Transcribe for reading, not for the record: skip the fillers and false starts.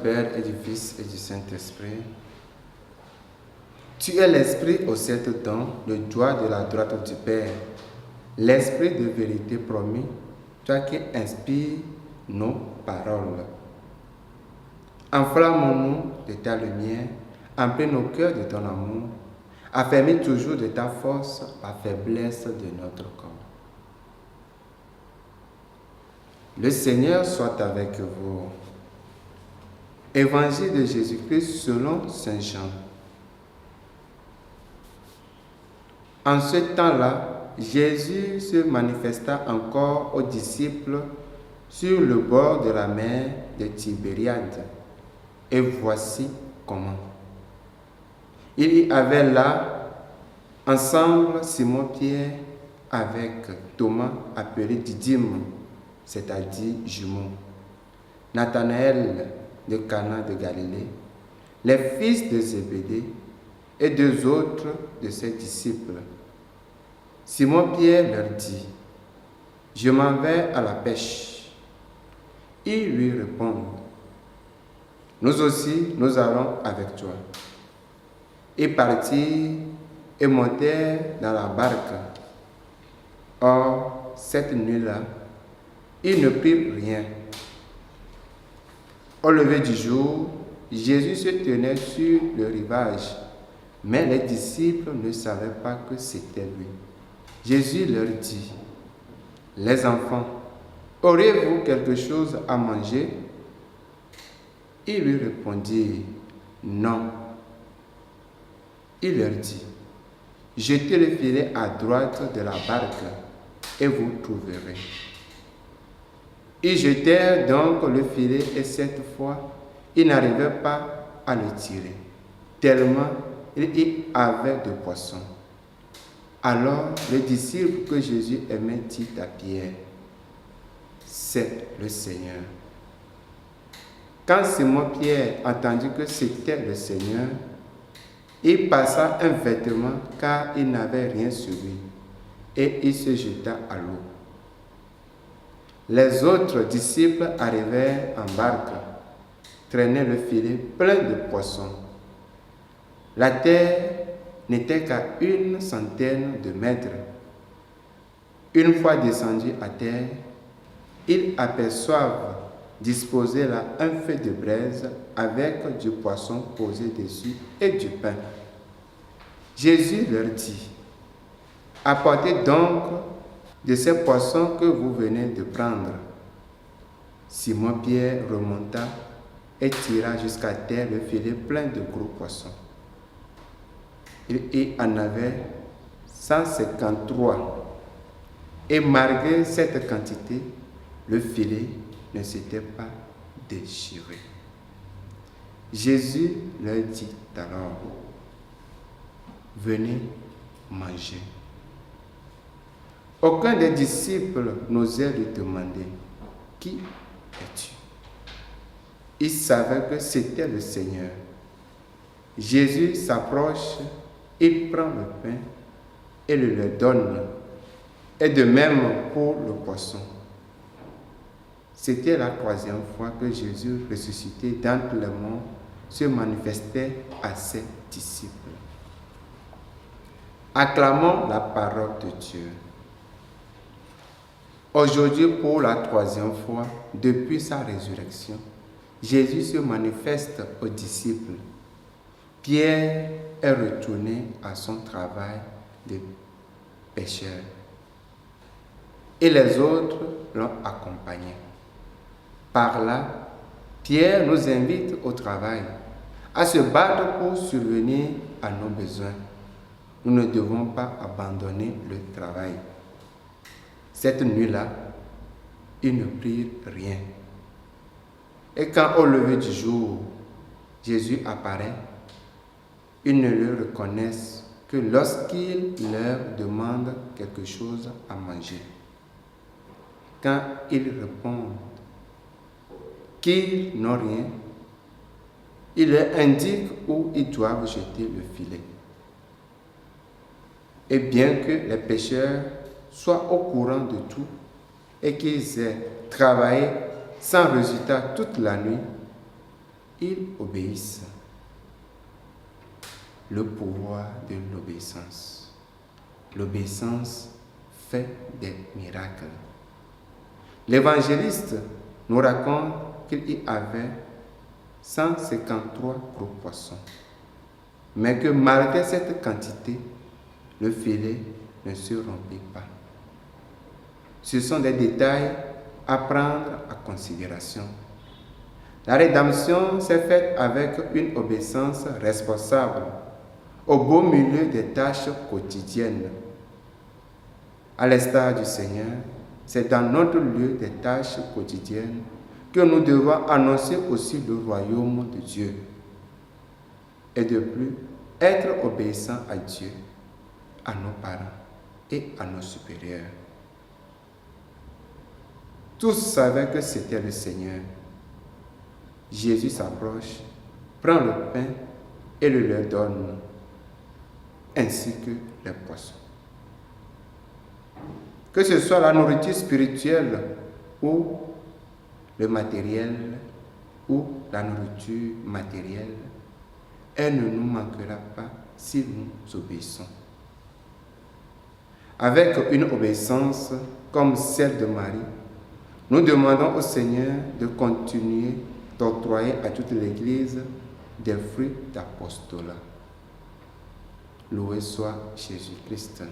Père et du Fils et du Saint-Esprit. Tu es l'Esprit aux 7 dents, le doigt de la droite du Père, l'Esprit de vérité promis, toi qui inspires nos paroles. Enflamme-nous de ta lumière, emplis nos cœurs de ton amour, affermis toujours de ta force la faiblesse de notre corps. Le Seigneur soit avec vous. Évangile de Jésus-Christ selon Saint Jean. En ce temps-là, Jésus se manifesta encore aux disciples sur le bord de la mer de Tibériade. Et voici comment. Il y avait là, ensemble, Simon-Pierre avec Thomas appelé Didyme, c'est-à-dire jumeau, Nathanaël de Cana de Galilée, les fils de Zébédée et 2 autres de ses disciples. Simon-Pierre leur dit, « Je m'en vais à la pêche. » Ils lui répondent, « Nous aussi, nous allons avec toi. » Ils partirent et montèrent dans la barque. Or, cette nuit-là, ils ne prirent rien. Au lever du jour, Jésus se tenait sur le rivage, mais les disciples ne savaient pas que c'était lui. Jésus leur dit, « Les enfants, auriez-vous quelque chose à manger ?» Ils lui répondirent, « Non. » Il leur dit, « Jetez le filet à droite de la barque et vous trouverez. » Ils jetèrent donc le filet et cette fois, ils n'arrivaient pas à le tirer, tellement il y avait de poissons. Alors, le disciple que Jésus aimait dit à Pierre, « C'est le Seigneur. » Quand Simon-Pierre entendit que c'était le Seigneur, il passa un vêtement car il n'avait rien sur lui et il se jeta à l'eau. Les autres disciples arrivèrent en barque, traînaient le filet plein de poissons. La terre n'était qu'à 100 de mètres. Une fois descendus à terre, ils aperçoivent disposé là un feu de braise avec du poisson posé dessus et du pain. Jésus leur dit, « Apportez donc de ces poissons que vous venez de prendre. » Simon-Pierre remonta et tira jusqu'à terre le filet plein de gros poissons. Il y en avait 153. Et malgré cette quantité, le filet ne s'était pas déchiré. Jésus leur dit alors, « Venez manger. » Aucun des disciples n'osait lui demander, « Qui es-tu » Il savait que c'était le Seigneur. Jésus s'approche, il prend le pain et le leur donne, et de même pour le poisson. C'était la 3e fois que Jésus, ressuscité d'entre les morts, se manifestait à ses disciples. Acclamons la parole de Dieu. Aujourd'hui, pour la 3e fois, depuis sa résurrection, Jésus se manifeste aux disciples. Pierre est retourné à son travail de pêcheur et les autres l'ont accompagné. Par là, Pierre nous invite au travail, à se battre pour survenir à nos besoins. Nous ne devons pas abandonner le travail. Cette nuit-là, ils ne prirent rien. Et quand au lever du jour, Jésus apparaît, ils ne le reconnaissent que lorsqu'il leur demande quelque chose à manger. Quand ils répondent qu'ils n'ont rien, il leur indique où ils doivent jeter le filet. Et bien que les pêcheurs soient au courant de tout et qu'ils aient travaillé sans résultat toute la nuit, ils obéissent. Le pouvoir de l'obéissance. L'obéissance fait des miracles. L'évangéliste nous raconte qu'il y avait 153 gros poissons, mais que malgré cette quantité, le filet ne se remplit pas. Ce sont des détails à prendre en considération. La rédemption s'est faite avec une obéissance responsable, au beau milieu des tâches quotidiennes. À l'instar du Seigneur, c'est dans notre lieu des tâches quotidiennes que nous devons annoncer aussi le royaume de Dieu. Et de plus, être obéissant à Dieu, à nos parents et à nos supérieurs. Tous savaient que c'était le Seigneur. Jésus s'approche, prend le pain et le leur donne, ainsi que les poissons. Que ce soit la nourriture spirituelle ou le matériel ou la nourriture matérielle, elle ne nous manquera pas si nous obéissons. Avec une obéissance comme celle de Marie, nous demandons au Seigneur de continuer d'octroyer à toute l'Église des fruits d'apostolat. Loué soit Jésus-Christ.